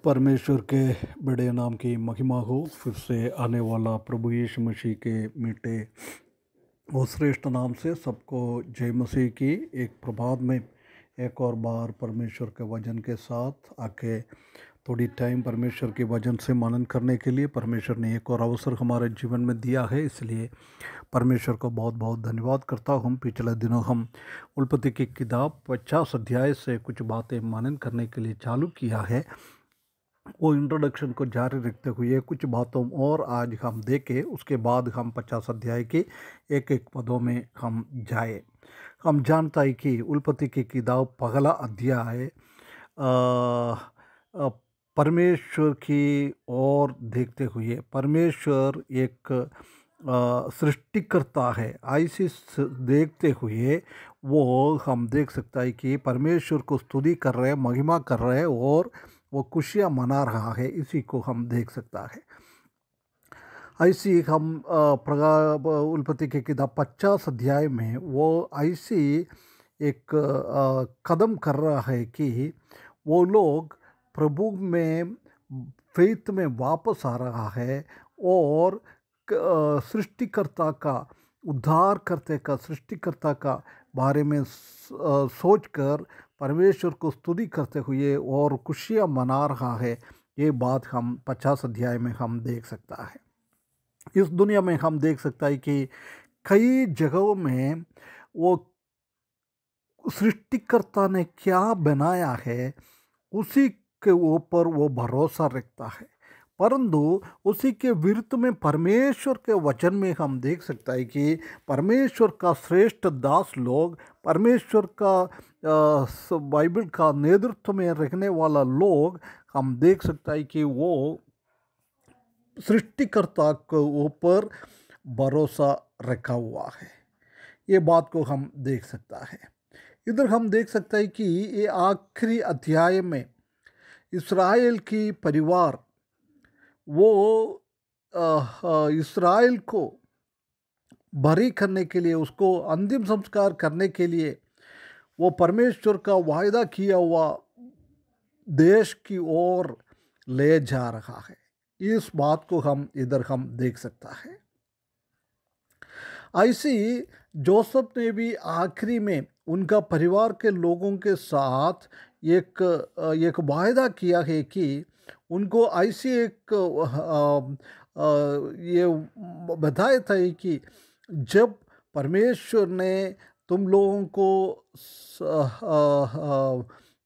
परमेश्वर के बड़े नाम की महिमा हो। फिर से आने वाला प्रभु यीशु मसीह के मीठे और श्रेष्ठ नाम से सबको जय मसीह की। एक प्रभात में एक और बार परमेश्वर के वचन के साथ आके थोड़ी टाइम परमेश्वर के वचन से मनन करने के लिए परमेश्वर ने एक और अवसर हमारे जीवन में दिया है, इसलिए परमेश्वर को बहुत बहुत धन्यवाद करता हूँ। पिछले दिनों हम उल्पत्ति की किताब 50 अध्याय से कुछ बातें मनन करने के लिए चालू किया है। वो इंट्रोडक्शन को जारी रखते हुए कुछ बातों और आज हम देखें, उसके बाद हम 50 अध्याय के एक एक पदों में हम जाए। हम जानता है कि उल्पत्ति की किताब पहला अध्याय परमेश्वर की ओर देखते हुए, परमेश्वर एक सृष्टिकर्ता है, ऐसी देखते हुए वो हम देख सकता है कि परमेश्वर को स्तुति कर रहे हैं, महिमा कर रहे हैं और वो खुशियाँ मना रहा है। इसी को हम देख सकता है। ऐसी हम उल्पत्ति की किताब 50 अध्याय में वो ऐसी एक कदम कर रहा है कि वो लोग प्रभु में फेथ में वापस आ रहा है और सृष्टिकर्ता का, उद्धार करते का, सृष्टिकर्ता का बारे में सोचकर परमेश्वर को स्तुति करते हुए और खुशियाँ मना रहा है। ये बात हम 50 अध्याय में हम देख सकता है। इस दुनिया में हम देख सकता है कि कई जगहों में वो सृष्टिकर्ता ने क्या बनाया है उसी के ऊपर वो भरोसा रखता है, परंतु उसी के विरुद्ध में परमेश्वर के वचन में हम देख सकता है कि परमेश्वर का श्रेष्ठ दास लोग, परमेश्वर का बाइबल का नेतृत्व में रखने वाला लोग, हम देख सकता है कि वो सृष्टिकर्ता के ऊपर भरोसा रखा हुआ है। ये बात को हम देख सकता है। इधर हम देख सकता है कि ये आखिरी अध्याय में इस्राएल की परिवार, वो इस्राएल को भरी करने के लिए, उसको अंतिम संस्कार करने के लिए वो परमेश्वर का वायदा किया हुआ देश की ओर ले जा रहा है। इस बात को हम इधर हम देख सकता है। ऐसी जोसेफ ने भी आखिरी में उनका परिवार के लोगों के साथ एक वायदा किया है कि उनको ऐसी एक ये बताया था कि जब परमेश्वर ने तुम लोगों को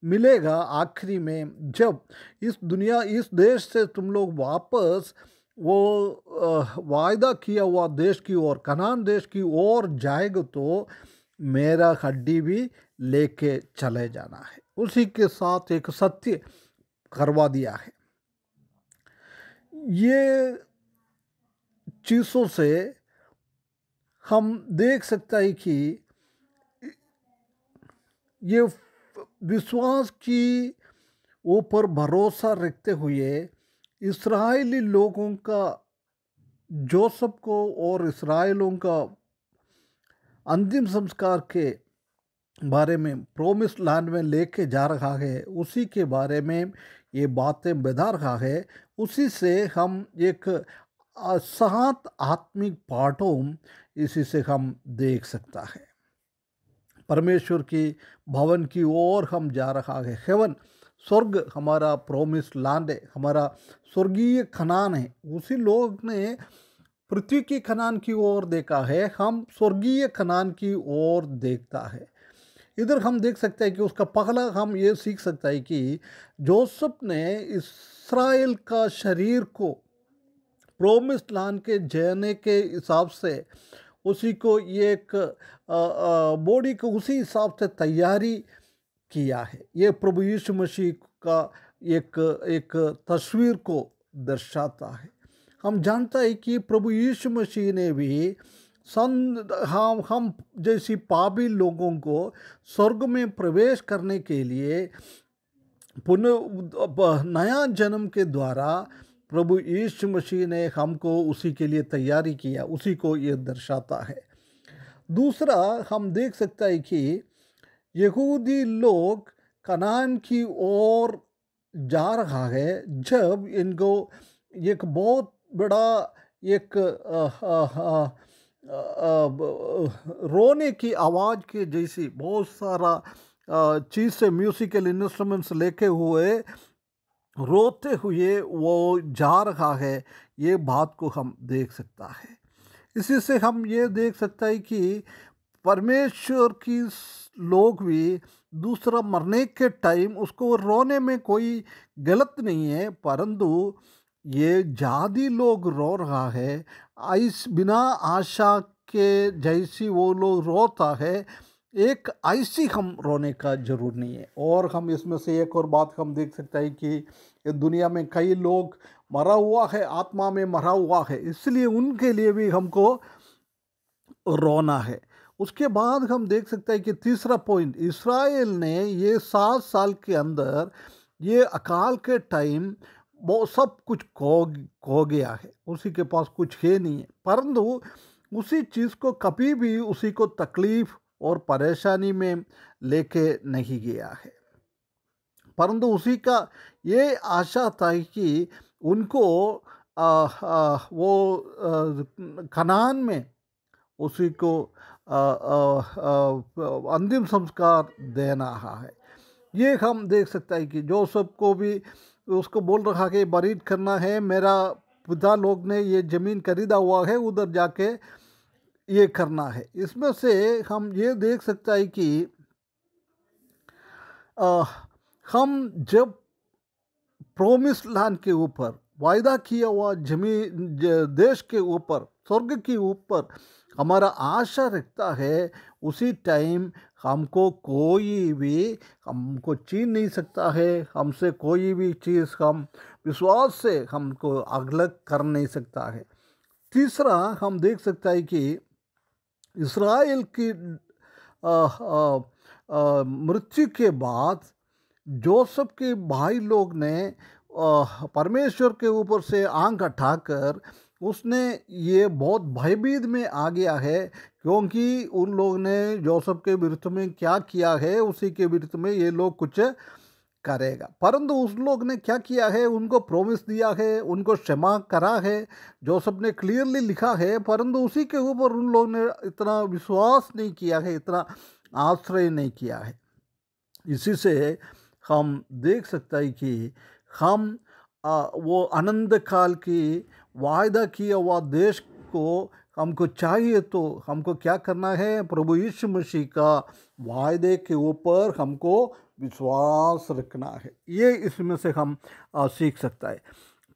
मिलेगा आखिरी में, जब इस दुनिया, इस देश से तुम लोग वापस वो वायदा किया हुआ देश की ओर, कनान देश की ओर जाएगा, तो मेरा हड्डी भी लेके चले जाना है। उसी के साथ एक सत्य करवा दिया है। ये चीज़ों से हम देख सकता है कि ये विश्वास की ऊपर भरोसा रखते हुए इस्राएली लोगों का, जोसेफ को और इस्राएलों का अंतिम संस्कार के बारे में प्रोमिस लैंड में लेके जा रहा है, उसी के बारे में ये बातें बता रहा है। उसी से हम एक 7 आत्मिक पाठों इसी से हम देख सकता है। परमेश्वर की भवन की ओर हम जा रहा है। हेवन, स्वर्ग हमारा प्रोमिस लैंड है, हमारा स्वर्गीय खनान है। उसी लोग ने पृथ्वी की खनान की ओर देखा है, हम स्वर्गीय खनान की ओर देखता है। इधर हम देख सकते हैं कि उसका पहला हम ये सीख सकता है कि जोसेफ ने इस्राएल का शरीर को प्रोमिस लैंड के जाने के हिसाब से उसी को एक बॉडी को उसी हिसाब से तैयारी किया है। ये प्रभु यीशु मसीह का एक तस्वीर को दर्शाता है। हम जानता है कि प्रभु यीशु मसीह ने भी हम जैसी पापी लोगों को स्वर्ग में प्रवेश करने के लिए पुनः नया जन्म के द्वारा प्रभु यीशु मसीह ने हमको उसी के लिए तैयारी किया, उसी को ये दर्शाता है। दूसरा हम देख सकता है कि यहूदी लोग कनान की ओर जा रहा है जब इनको एक बहुत बड़ा एक रोने की आवाज़ के जैसी बहुत सारा चीज़ से म्यूज़िकल इंस्ट्रूमेंट्स लेके हुए रोते हुए वो जा रहा है, ये बात को हम देख सकता है। इसी से हम ये देख सकते हैं कि परमेश्वर की लोग भी दूसरा मरने के टाइम उसको रोने में कोई गलत नहीं है, परंतु ये जादी लोग रो रहा है इस बिना आशा के जैसी वो लोग रोता है, एक ऐसी हम रोने का जरूर नहीं है। और हम इसमें से एक और बात हम देख सकते हैं कि दुनिया में कई लोग मरा हुआ है, आत्मा में मरा हुआ है, इसलिए उनके लिए भी हमको रोना है। उसके बाद हम देख सकते हैं कि तीसरा पॉइंट, इसराइल ने ये 7 साल के अंदर ये अकाल के टाइम वो सब कुछ खो गया है, उसी के पास कुछ है नहीं है, परंतु उसी चीज़ को कभी भी उसी को तकलीफ और परेशानी में लेके नहीं गया है, परंतु उसी का ये आशा था कि उनको वो कनान में उसी को अंतिम संस्कार देना है। ये हम देख सकते हैं कि जोसेफ को भी उसको बोल रहा कि बरीड करना है, मेरा पिता लोग ने ये ज़मीन खरीदा हुआ है, उधर जाके ये करना है। इसमें से हम ये देख सकते हैं कि हम जब प्रोमिस लैंड के ऊपर वायदा किया हुआ जमीन देश के ऊपर स्वर्ग के ऊपर हमारा आशा रखता है, उसी टाइम हमको कोई भी हमको छीन नहीं सकता है, हमसे कोई भी चीज़ हम विश्वास से हमको अलग कर नहीं सकता है। तीसरा हम देख सकता है कि इसराइल की मृत्यु के बाद जोसेफ के भाई लोग ने परमेश्वर के ऊपर से आंख उठाकर उसने ये बहुत भयभीत में आ गया है, क्योंकि उन लोग ने जोसेफ के विरुद्ध में क्या किया है, उसी के विरुद्ध में ये लोग कुछ करेगा। परंतु उस लोग ने क्या किया है, उनको प्रॉमिस दिया है, उनको क्षमा करा है, जोसेफ ने क्लियरली लिखा है, परंतु उसी के ऊपर उन लोग ने इतना विश्वास नहीं किया है, इतना आश्रय नहीं किया है। इसी से हम देख सकते हैं कि हम वो अनंत काल की वायदा किया हुआ देश को हमको चाहिए, तो हमको क्या करना है, प्रभु यीशु मसीह का वायदे के ऊपर हमको विश्वास रखना है। ये इसमें से हम सीख सकता है।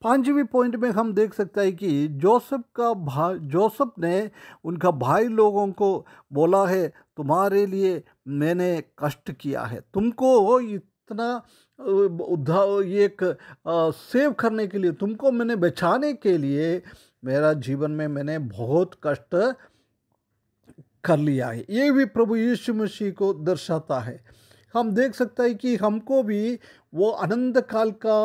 5वीं पॉइंट में हम देख सकते हैं कि जोसेफ ने उनका भाई लोगों को बोला है, तुम्हारे लिए मैंने कष्ट किया है, तुमको इतना एक सेव करने के लिए, तुमको मैंने बचाने के लिए मेरा जीवन में मैंने बहुत कष्ट कर लिया है। ये भी प्रभु यीशु मसीह को दर्शाता है। हम देख सकते हैं कि हमको भी वो अनंत काल का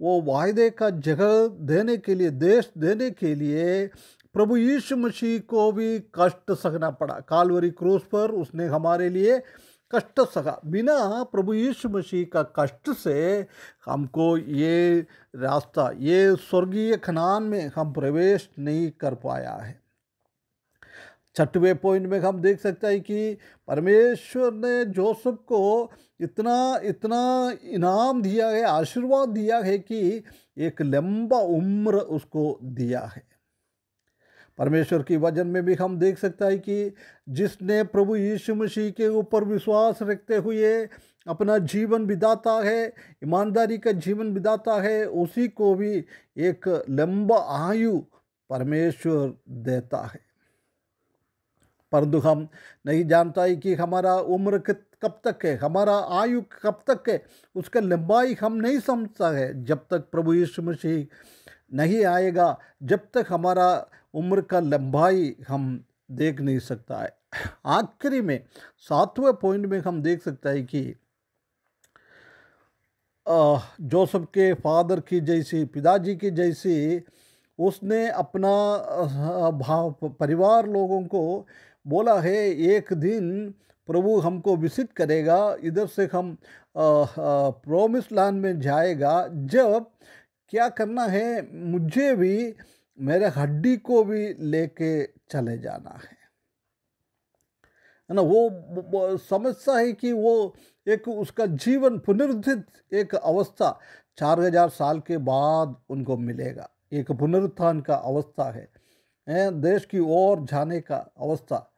वो वायदे का जगह देने के लिए, देश देने के लिए प्रभु यीशु मसीह को भी कष्ट सहना पड़ा। काल्वरी क्रूस पर उसने हमारे लिए कष्ट सहा। बिना प्रभु यीशु मसीह का कष्ट से हमको ये रास्ता, ये स्वर्गीय कनान में हम प्रवेश नहीं कर पाया है। 6वें पॉइंट में हम देख सकते हैं कि परमेश्वर ने जोसेफ को इतना इतना इनाम दिया है, आशीर्वाद दिया है कि एक लंबा उम्र उसको दिया है। परमेश्वर की वचन में भी हम देख सकते हैं कि जिसने प्रभु यीशु मसीह के ऊपर विश्वास रखते हुए अपना जीवन बिताता है, ईमानदारी का जीवन बिताता है, उसी को भी एक लंबा आयु परमेश्वर देता है। परंतु हम नहीं जानता है कि हमारा उम्र कब तक है, हमारा आयु कब तक है, उसका लंबाई हम नहीं समझता है। जब तक प्रभु यीशु मसीह नहीं आएगा, जब तक हमारा उम्र का लंबाई हम देख नहीं सकता है। आखिरी में 7वें पॉइंट में हम देख सकते हैं कि जोसेफ के फादर की जैसी, पिताजी की जैसी, उसने अपना परिवार लोगों को बोला है, एक दिन प्रभु हमको विजिट करेगा, इधर से हम प्रोमिस लैंड में जाएगा। जब क्या करना है, मुझे भी मेरे हड्डी को भी लेके चले जाना है ना। वो समझता है कि वो एक उसका जीवन पुनरुत्थित एक अवस्था 4000 साल के बाद उनको मिलेगा। एक पुनरुत्थान का अवस्था है, देश की ओर जाने का अवस्था।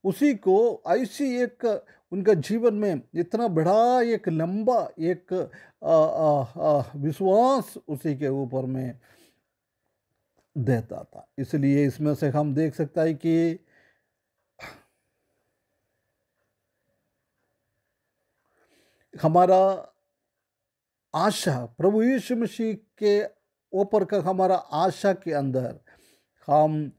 उसी को ऐसी एक उनका जीवन में इतना बड़ा एक लंबा एक विश्वास उसी के ऊपर में देता था। इसलिए इसमें से हम देख सकते हैं कि हमारा आशा प्रभु यीशु मसीह के ऊपर का हमारा आशा के अंदर हम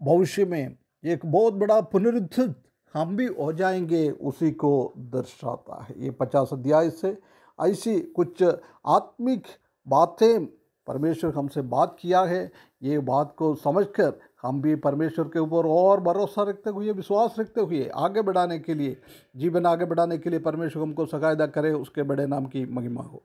भविष्य में एक बहुत बड़ा पुनरुत्थित हम भी हो जाएंगे, उसी को दर्शाता है। ये 50 अध्याय से ऐसी कुछ आत्मिक बातें परमेश्वर हमसे बात किया है। ये बात को समझकर हम भी परमेश्वर के ऊपर और भरोसा रखते हुए, विश्वास रखते हुए आगे बढ़ाने के लिए, जीवन आगे बढ़ाने के लिए परमेश्वर हमको सहायता करे। उसके बड़े नाम की महिमा हो।